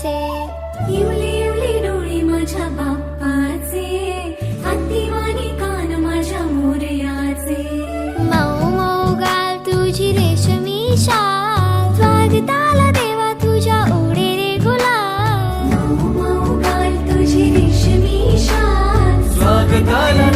देवाचे. इवले इवले डोळे माझ्या बाप्पाचे, हत्तीवाणी कान माझ्या मोरयाचे. मऊ मऊ गाल तुझी रेशमी शाल, स्वागताला देवा तुझ्या उडे रे गुलाल. मऊ मऊ गाल तुझी रेशमी शाल, स्वागताला